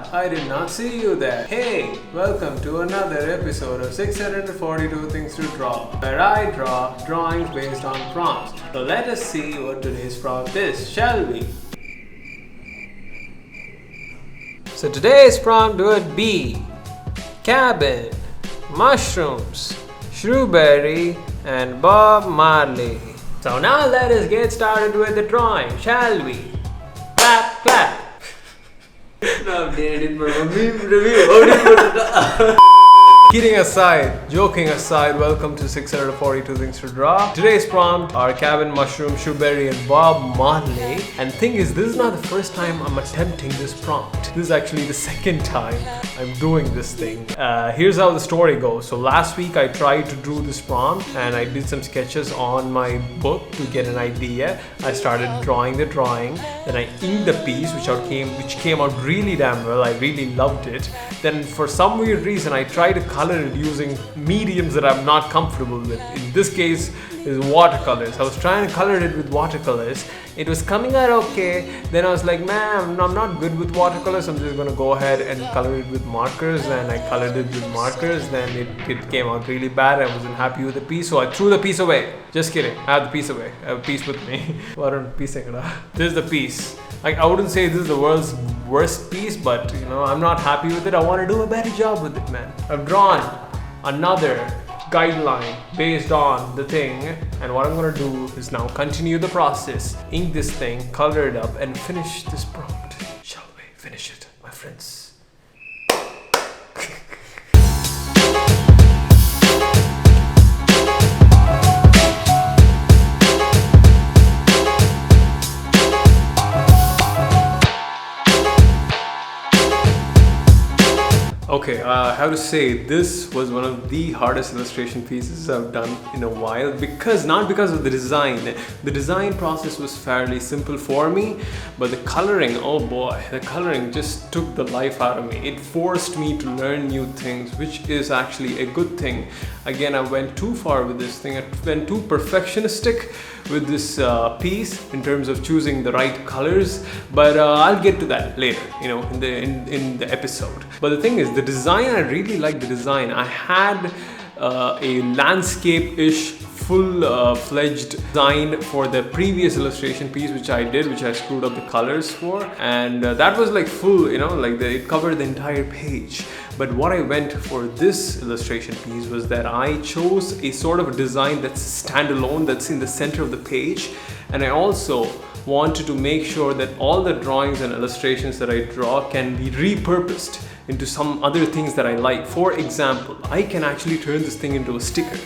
What? I did not see you there. Hey, welcome to another episode of 642 Things to Draw, where I draw drawings based on prompts. So let us see what today's prompt is, shall we? So today's prompt would be cabin, mushrooms, shruberry, and Bob Marley. So now let us get started with the drawing, shall we? Clap, clap. Kidding aside, joking aside, welcome to 642 Things to Draw. Today's prompt are cabin, mushroom, shruberry, and Bob Marley. And thing is, this is not the first time I'm attempting this prompt. This is actually the second time I'm doing this thing. Here's how the story goes. So last week I tried to do this prompt and I did some sketches on my book to get an idea. I started drawing the drawing, then I inked the piece which came out really damn well. I really loved it. Then for some weird reason I tried to color it using mediums that I'm not comfortable with. In this case is watercolors. I was trying to color it with watercolors. It was coming out okay. Then I was like, man, I'm not good with watercolors. I'm just gonna go ahead and color it with markers. And I colored it with markers. Then it came out really bad. I wasn't happy with the piece, so I threw the piece away. Just kidding. I have the piece away. I have a piece with me. This is the piece. Like, I wouldn't say this is the world's worst piece, but you know, I'm not happy with it. I want to do a better job with it, man. I've drawn another guideline based on the thing, and what I'm gonna do is now continue the process, ink this thing, color it up, and finish this prompt. Shall we finish it, my friends? Okay, I have to say this was one of the hardest illustration pieces I've done in a while, not because of the design. The design process was fairly simple for me, but the coloring, oh boy, the coloring just took the life out of me. It forced me to learn new things, which is actually a good thing. Again, I went too far with this thing. I went too perfectionistic with this piece in terms of choosing the right colors, but I'll get to that later, you know, in the episode. But the thing is, the design, I really like the design. I had a landscape-ish full-fledged design for the previous illustration piece which I screwed up the colors for, and that was like full, you know, like it covered the entire page. But what I went for this illustration piece was that I chose a sort of a design that's standalone, that's in the center of the page, and I also wanted to make sure that all the drawings and illustrations that I draw can be repurposed into some other things that I like. For example, I can actually turn this thing into a sticker.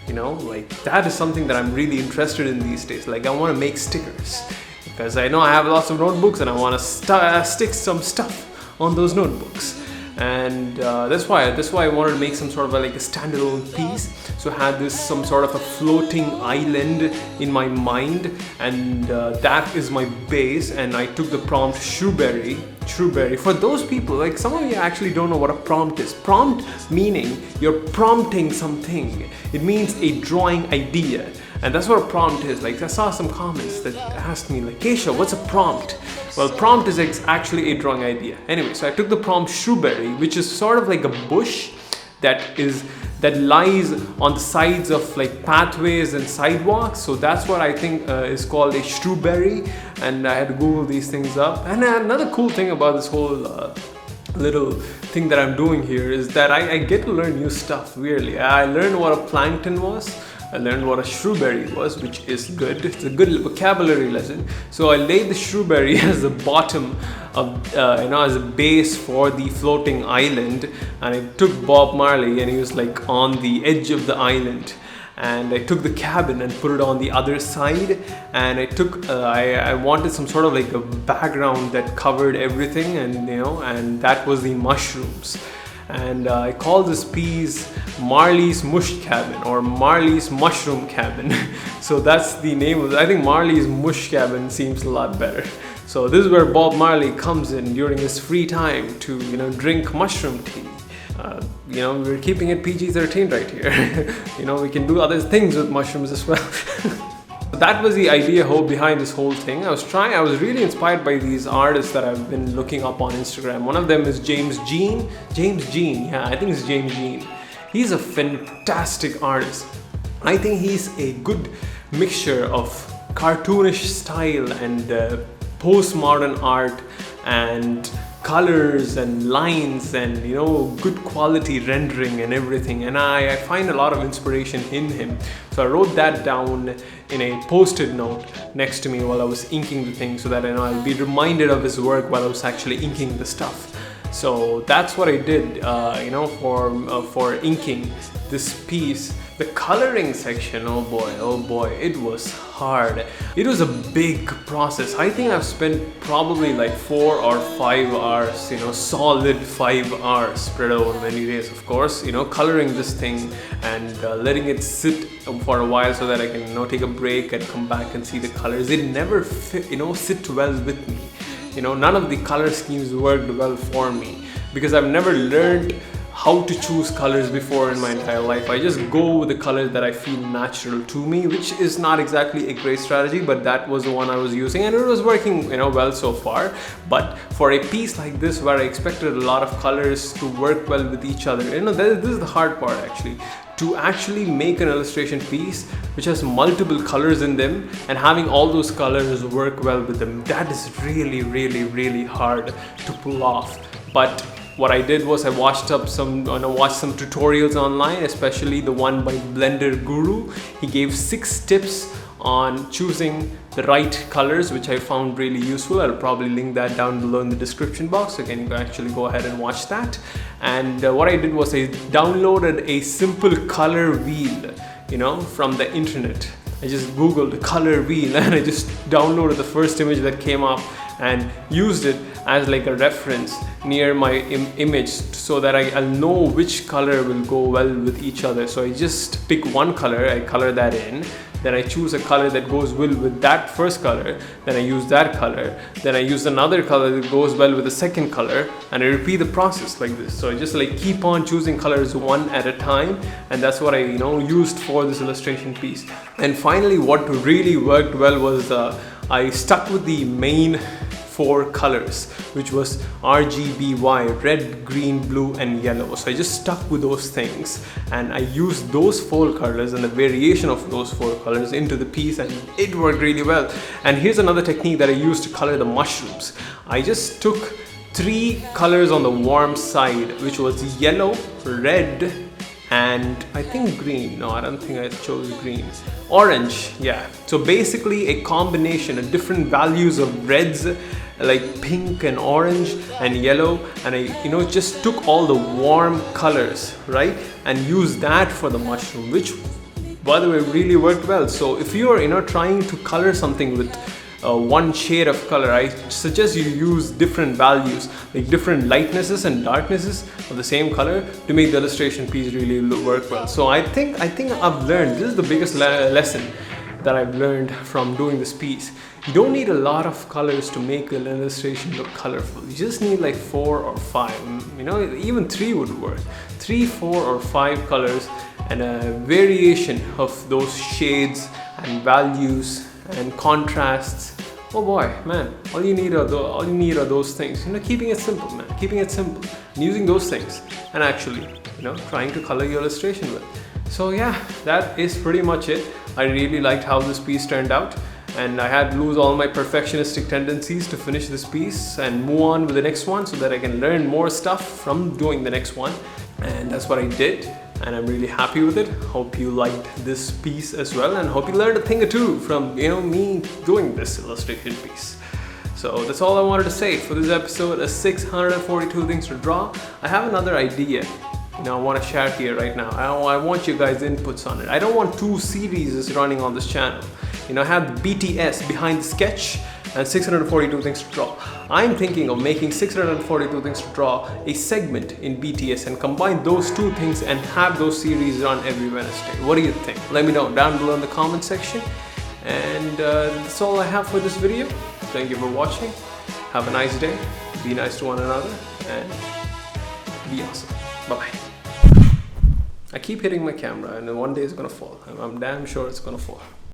You know, like that is something that I'm really interested in these days. Like, I want to make stickers because I know I have lots of notebooks and I want to stick some stuff on those notebooks. And that's why I wanted to make some sort of like a standalone piece. So I had some sort of a floating island in my mind, and that is my base. And I took the prompt shruberry. For those people, like some of you actually don't know what a prompt is. Prompt meaning you're prompting something. It means a drawing idea. And that's what a prompt is. Like, I saw some comments that asked me like, Keshav, what's a prompt? Well, prompt is actually a drawing idea. Anyway, so I took the prompt shruberry, which is sort of like a bush that lies on the sides of like pathways and sidewalks. So that's what I think is called a shruberry. And I had to Google these things up. And another cool thing about this whole little thing that I'm doing here is that I get to learn new stuff, weirdly. I learned what a plankton was. I learned what a shruberry was, which is good. It's a good vocabulary lesson. So I laid the shruberry as the bottom of, as a base for the floating island. And I took Bob Marley and he was like on the edge of the island. And I took the cabin and put it on the other side. And I took, I wanted some sort of like a background that covered everything, and you know, and that was the mushrooms. And I call this piece Marley's Mush Cabin or Marley's Mushroom Cabin. So that's the name of it. I think Marley's Mush Cabin seems a lot better. So this is where Bob Marley comes in during his free time to, you know, drink mushroom tea. You know, we're keeping it PG-13 right here. You know, we can do other things with mushrooms as well. That was the idea behind this whole thing. I was really inspired by these artists that I've been looking up on Instagram. One of them is James Jean. Yeah, I think it's James Jean. He's a fantastic artist. I think he's a good mixture of cartoonish style and postmodern art and colors and lines and good quality rendering and everything, and I find a lot of inspiration in him. So I wrote that down in a post-it note next to me while I was inking the thing, so that I'll be reminded of his work while I was actually inking the stuff. So that's what I did for inking this piece. The coloring section, oh boy, it was hard. It was a big process. I think I've spent probably like 4 or 5 hours, solid 5 hours spread over many days, of course, coloring this thing and letting it sit for a while so that I can take a break and come back and see the colors. It never sit well with me. None of the color schemes worked well for me because I've never learned how to choose colors before in my entire life. I just go with the colors that I feel natural to me, which is not exactly a great strategy, but that was the one I was using and it was working well so far. But for a piece like this where I expected a lot of colors to work well with each other, this is the hard part actually. To actually make an illustration piece which has multiple colors in them and having all those colors work well with them, that is really hard to pull off. But what I did was I watched some tutorials online, especially the one by Blender Guru. He gave 6 tips on choosing the right colors, which I found really useful. I'll probably link that down below in the description box, so you can actually go ahead and watch that. And what I did was I downloaded a simple color wheel, from the internet. I just googled color wheel and I just downloaded the first image that came up and used it as like a reference near my image so that I'll know which color will go well with each other. So I just pick one color, I color that in, then I choose a color that goes well with that first color, then I use that color, then I use another color that goes well with the second color, and I repeat the process like this. So I just keep on choosing colors one at a time, and that's what I used for this illustration piece. And finally, what really worked well was I stuck with the main 4 colors, which was RGBY, red, green, blue and yellow. So I just stuck with those things and I used those 4 colors and the variation of those 4 colors into the piece, and it worked really well. And here's another technique that I used to color the mushrooms. I just took 3 colors on the warm side, which was yellow, red and I think green. No, I don't think I chose green. Orange, yeah. So basically a combination of different values of reds, like pink and orange and yellow, and I just took all the warm colors, right, and used that for the mushroom, which by the way really worked well. So if you're trying to color something with one shade of color, I suggest you use different values, like different lightnesses and darknesses of the same color to make the illustration piece really work well. So I think I've learned, this is the biggest lesson that I've learned from doing this piece. You don't need a lot of colors to make an illustration look colorful. You just need like 4 or 5, even 3 would work. 3, 4 or 5 colors and a variation of those shades and values and contrasts. Oh boy, man, all you need are those things. Keeping it simple, man, keeping it simple, and using those things and actually trying to color your illustration with. So yeah, that is pretty much it. I really liked how this piece turned out, and I had to lose all my perfectionistic tendencies to finish this piece and move on with the next one so that I can learn more stuff from doing the next one. And that's what I did, and I'm really happy with it. Hope you liked this piece as well, and hope you learned a thing or two from me doing this illustration piece. So that's all I wanted to say for this episode of 642 Things to Draw. I have another idea I want to share here right now. I want you guys' inputs on it. I don't want 2 series running on this channel. I have the BTS, Behind the Sketch, and 642 Things to Draw. I'm thinking of making 642 Things to Draw a segment in BTS and combine those 2 things and have those series run every Wednesday. What do you think? Let me know down below in the comment section. And that's all I have for this video. Thank you for watching. Have a nice day. Be nice to one another and be awesome. Bye-bye. I keep hitting my camera and one day it's gonna fall. I'm damn sure it's gonna fall.